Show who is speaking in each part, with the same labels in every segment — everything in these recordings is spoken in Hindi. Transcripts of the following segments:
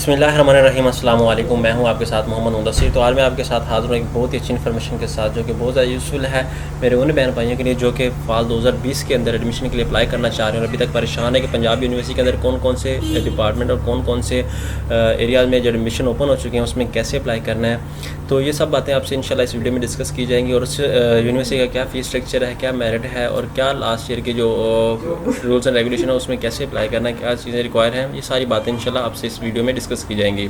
Speaker 1: बिस्मिल्लाहिर्रहमानिर्रहीम। अस्सलाम वालेकुम। मैं हूं आपके साथ मोहम्मद मुदस्सिर। तो आज मैं आपके साथ हाज़िर हूं एक बहुत ही अच्छी इन्फॉर्मेशन के साथ, जो कि बहुत ज़्यादा यूज़फुल है मेरे उन बहन भाइयों के लिए जो कि फ़ाल 2020 के अंदर एडमिशन के लिए अप्लाई करना चाह रहे हैं और अभी तक परेशान है कि पंजाब यूनिवर्सिटी के अंदर कौन कौन से डिपार्टमेंट और कौन कौन से एरियाज़ में जो एडमिशन ओपन हो चुके हैं उसमें कैसे अप्लाई करना है। तो ये सब बातें आपसे इंशाल्लाह इस वीडियो में डिस्कस की जाएंगी और उस यूनिवर्सिटी का क्या फ़ीस स्ट्रक्चर है, क्या मेरिट है और क्या लास्ट ईयर के जो रूल्स एंड रेगुलेशन है उसमें कैसे अप्लाई करना है, क्या चीज़ें रिक्वायर हैं, ये सारी बातें इंशाल्लाह आपसे इस वीडियो में डिस्कस की जाएंगी।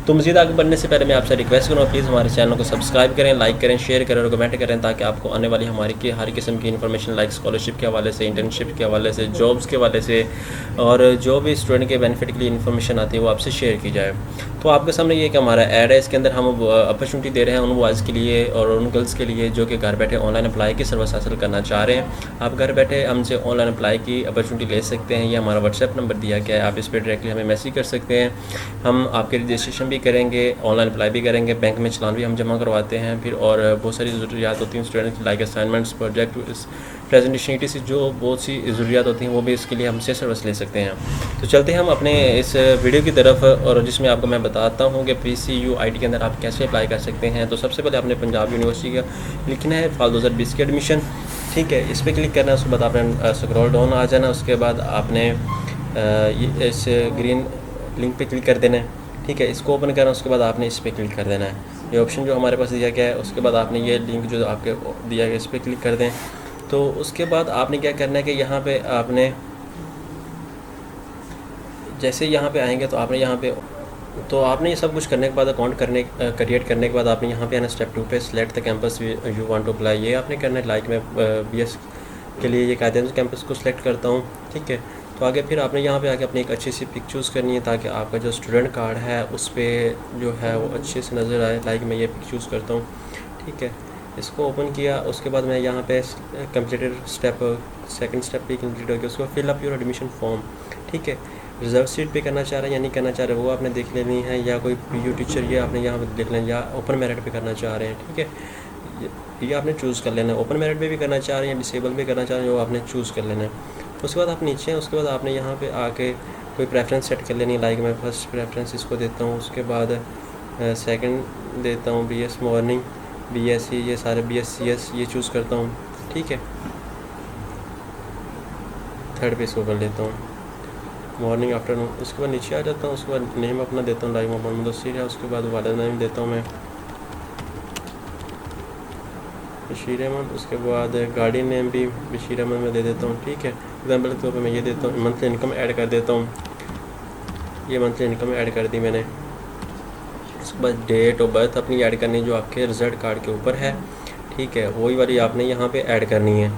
Speaker 1: तो मज़ीद आगे बढ़ने से पहले मैं आपसे रिक्वेस्ट करूँगा, प्लीज़ हमारे चैनल को सब्सक्राइब करें, लाइक करें, शेयर करें और कमेंट करें, ताकि आपको आने वाली हमारी की हर किस्म की इन्फॉर्मेशन लाइक स्कॉलरशिप के हवाले से, इंटर्नशिप के हवाले से, जॉब्स के हवाले से और जो भी स्टूडेंट के बेनिफिट के लिए इन्फॉर्मेशन आती है वो आपसे शेयर की जाए। तो आपके सामने ये कि हमारा ऐड है, इसके अंदर हम अपॉर्चुनिटी दे रहे हैं उन बॉयज़ के लिए और उन गर्ल्स के लिए जो कि घर बैठे ऑनलाइन अप्लाई की सर्विस हासिल करना चाह रहे हैं। आप घर बैठे हमसे ऑनलाइन अप्लाई की अपॉर्चुनिटी ले सकते हैं। ये हमारा व्हाट्सएप नंबर दिया गया है, आप इस पर डायरेक्टली हमें मैसेज कर सकते हैं। हम आपके रजिस्ट्रेशन भी करेंगे, ऑनलाइन अप्लाई भी करेंगे, बैंक में चलान भी हम जमा करवाते हैं फिर, और बहुत सारी ज़रूरियात होती हैं स्टूडेंट की, लाइक असाइनमेंट्स, प्रोजेक्ट, प्रेजेंटेशन से जो बहुत सी ज़रूरियात होती हैं वो भी इसके लिए हमसे सर्विस ले सकते हैं। तो चलते हैं हम अपने इस वीडियो की तरफ, और जिसमें आपको मैं बताता हूँ कि PCUIT के अंदर आप कैसे अप्लाई कर सकते हैं। तो सबसे पहले आपने पंजाब यूनिवर्सिटी का लिखना है फ़ाल 2020 की एडमिशन, ठीक है, इस पर क्लिक करना है। उसके बाद आपने स्क्रॉल डाउन आ जाना, उसके बाद आपने इस ग्रीन लिंक पे क्लिक कर देना है, ठीक है, इसको ओपन करना है। उसके बाद आपने इस पर क्लिक कर देना है, ये ऑप्शन जो हमारे पास दिया गया है। उसके बाद आपने ये लिंक जो आपके दिया गया इस पर क्लिक कर दें। तो उसके बाद आपने क्या करना है कि यहाँ पे आपने जैसे यहाँ पे आएंगे तो आपने यहाँ पे ये सब कुछ करने के बाद अकाउंट क्रिएट करने के बाद आपने यहाँ पे आना स्टेप 2 पे select the campus you want to apply, ये आपने करना है। लाइक मैं BS के लिए ये कायदे से कैंपस को सिलेक्ट करता हूँ, ठीक है। तो आगे फिर आपने यहाँ पे आके अपनी एक अच्छी सी पिक चूज़ करनी है, ताकि आपका जो स्टूडेंट कार्ड है उस पर जो है वो अच्छे से नज़र आए। लाइक मैं ये पिक चूज़ करता हूँ, ठीक है, इसको ओपन किया। उसके बाद मैं यहाँ पे कंप्लीटेड स्टेप, सेकंड स्टेप भी कंप्लीट हो गया। उसको fill up your admission form, ठीक है, रिजर्व सीट पे करना चाह रहे हैं या नहीं करना चाह रहे वो आपने देख लेनी है, या कोई PU टीचर ये आपने यहाँ पे देख लेना, या ओपन मेरिट पे करना चाह रहे हैं, ठीक है, ये आपने चूज़ कर लेना है। ओपन मेरिट पे भी करना चाह रहे हैं, डिसेबल भी करना चाह रहे हैं, वो आपने चूज़ कर लेना है। उसके बाद आप नीचे हैं, उसके बाद आपने यहाँ पे आके कोई प्रेफरेंस सेट कर लेनी है। लाइक मैं फर्स्ट प्रेफरेंस इसको देता हूँ, उसके बाद सेकंड देता हूँ BS मॉर्निंग, BSc, ये सारे BScs ये चूज़ करता हूँ, ठीक है। थर्ड पे इसको कर लेता हूँ मॉर्निंग आफ्टरनून। उसके बाद नीचे आ जाता हूँ, उसके बाद नेम अपना देता हूँ, लाइक मोहम्मद मुदस्सिर है। उसके बाद वालिद नेम देता हूँ मैं बशीर अहमद। उसके बाद गार्डियन नेम भी बशीर अहमद में दे देता हूँ, ठीक है। एग्जाम्पल के तौर पर मैं ये देता हूँ, मंथली इनकम ऐड कर देता हूँ, ये मंथली इनकम ऐड कर दी मैंने। उसके बाद डेट ऑफ बर्थ अपनी ऐड करनी जो आपके रिजल्ट कार्ड के ऊपर है, ठीक है, वही वाली आपने यहाँ पे ऐड करनी है,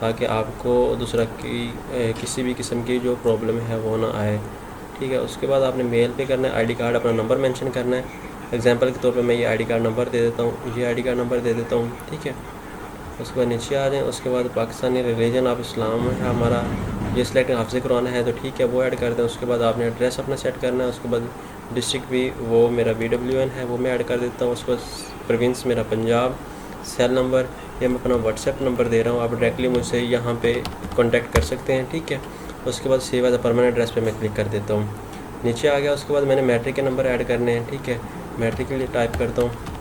Speaker 1: ताकि आपको दूसरा किसी भी किस्म की जो प्रॉब्लम है वो ना आए, ठीक है। उसके बाद आपने मेल पे करना है, ID कार्ड अपना नंबर मेंशन करना है। एग्जांपल के तौर पे मैं ये ID कार्ड नंबर दे देता हूँ, ये ID कार्ड नंबर दे देता हूँ, ठीक है। उसके बाद नीचे आ जाएँ। उसके बाद पाकिस्तानी रिलीजन आप इस्लाम है हमारा, ये सिलेक्ट हाफ़िज़ कुरान है तो ठीक है, वो ऐड कर दें। उसके बाद आपने एड्रेस अपना सेट करना है। उसके बाद डिस्ट्रिक्ट भी वो मेरा BWN है, वो मैं ऐड कर देता हूँ। उसके बाद प्रोविंस मेरा पंजाब, सेल नंबर ये मैं अपना व्हाट्सएप नंबर दे रहा हूँ, आप डायरेक्टली मुझसे यहाँ पे कांटेक्ट कर सकते हैं, ठीक है। उसके बाद save as a permanent address पे मैं क्लिक कर देता हूँ, नीचे आ गया। उसके बाद मैंने मैट्रिक के नंबर ऐड करने हैं, ठीक है, मैट्रिक के लिए टाइप करता हूँ।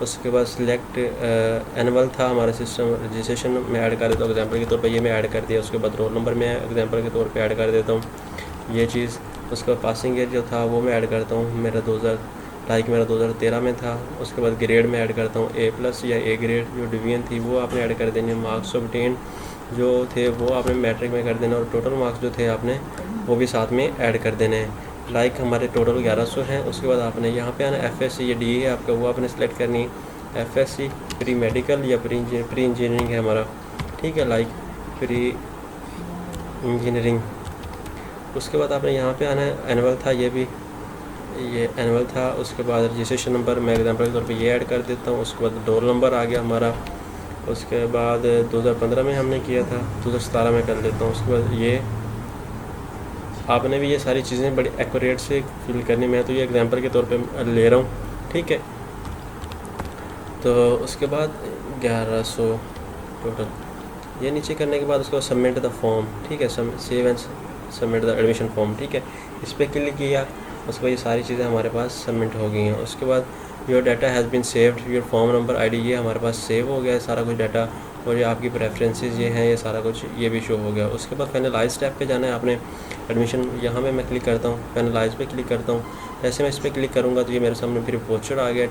Speaker 1: उसके बाद सिलेक्ट एनुअल था हमारा सिस्टम रजिस्ट्रेशन में ऐड कर देता हूँ, एग्जाम्पल के तौर पर ये मैं ऐड कर दिया। उसके बाद रोल नंबर में एग्जाम्पल के तौर पर ऐड कर देता हूँ ये चीज़। उसके बाद पासिंग ईयर जो था वो मैं ऐड करता हूँ, मेरा 2013 में था। उसके बाद ग्रेड में ऐड करता हूँ A+ या A ग्रेड, जो डिवीजन थी वो आपने ऐड कर देनी है। मार्क्स ऑब्टेन जो थे वो आपने मैट्रिक में कर देना, और टोटल मार्क्स जो थे आपने वो भी साथ में ऐड कर देने हैं। लाइक हमारे टोटल 1100 हैं। उसके बाद आपने यहाँ पे आना FSC या DA है आपका, वो आपने सेलेक्ट करनी है। FSC प्री मेडिकल या प्री इंजीनियरिंग है हमारा, ठीक है, लाइक प्री इंजीनियरिंग। उसके बाद आपने यहाँ पे आना है, एनुअल था ये एनुअल था। उसके बाद रजिस्ट्रेशन नंबर मैं एग्जांपल के तौर पे ये ऐड कर देता हूँ। उसके बाद रोल नंबर आ गया हमारा। उसके बाद 2015 में हमने किया था, 2017 में कर देता हूँ। उसके बाद ये आपने भी ये सारी चीज़ें बड़ी एक्यूरेट से फिल करनी, मैं तो ये एग्जांपल के तौर पे ले रहा हूँ, ठीक है। तो उसके बाद 1100 टोटल, ये नीचे करने के बाद उसको सबमिट द फॉर्म, ठीक है, save and submit the admission form, ठीक है, इस पर क्लिक किया। उसके बाद ये सारी चीज़ें हमारे पास सबमिट हो गई हैं। उसके बाद your data has been saved, your form number ID ये हमारे पास सेव हो गया है सारा कुछ डाटा, और ये आपकी प्रेफरेंसेस ये हैं, ये सारा कुछ ये भी शो हो गया। उसके बाद फाइनलाइज टैब पे जाना है आपने, एडमिशन यहाँ पे मैं क्लिक करता हूँ, फाइनलाइज पे क्लिक करता हूँ। जैसे मैं इस पर क्लिक करूँगा तो ये मेरे सामने फिर वाउचर आ गया।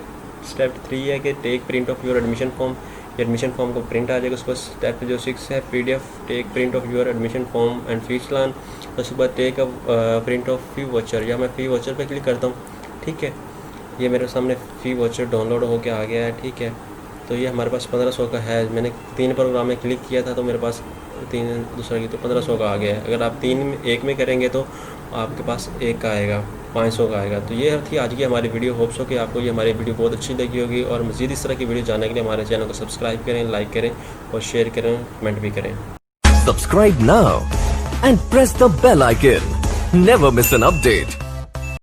Speaker 1: स्टेप 3 है कि take print of your admission form, admission form को प्रिंट आ जाएगा। उसके बाद स्टेप जो 6 है PDF take print of your admission form and fees plan. उसके बाद take a print of fee voucher, या मैं फी वाउचर पे क्लिक करता हूँ। ठीक है, ये मेरे सामने फ़ी वाउचर डाउनलोड होकर आ गया है। ठीक है, तो ये हमारे पास 1500 का है। मैंने 3 प्रोग्राम में क्लिक किया था तो मेरे पास 3 दूसरा की तो 1500 का आ गया है। अगर आप 3 एक में करेंगे तो आपके पास एक का आएगा, 500 का आएगा। तो ये थी आज की हमारी वीडियो। होप्स हो कि आपको ये हमारी वीडियो बहुत अच्छी लगी होगी, और मज़ीद इस तरह की वीडियो जानने के लिए हमारे चैनल को सब्सक्राइब करें, लाइक करें और शेयर करें, कमेंट भी करें।
Speaker 2: Subscribe now and press the bell icon. Never miss an update.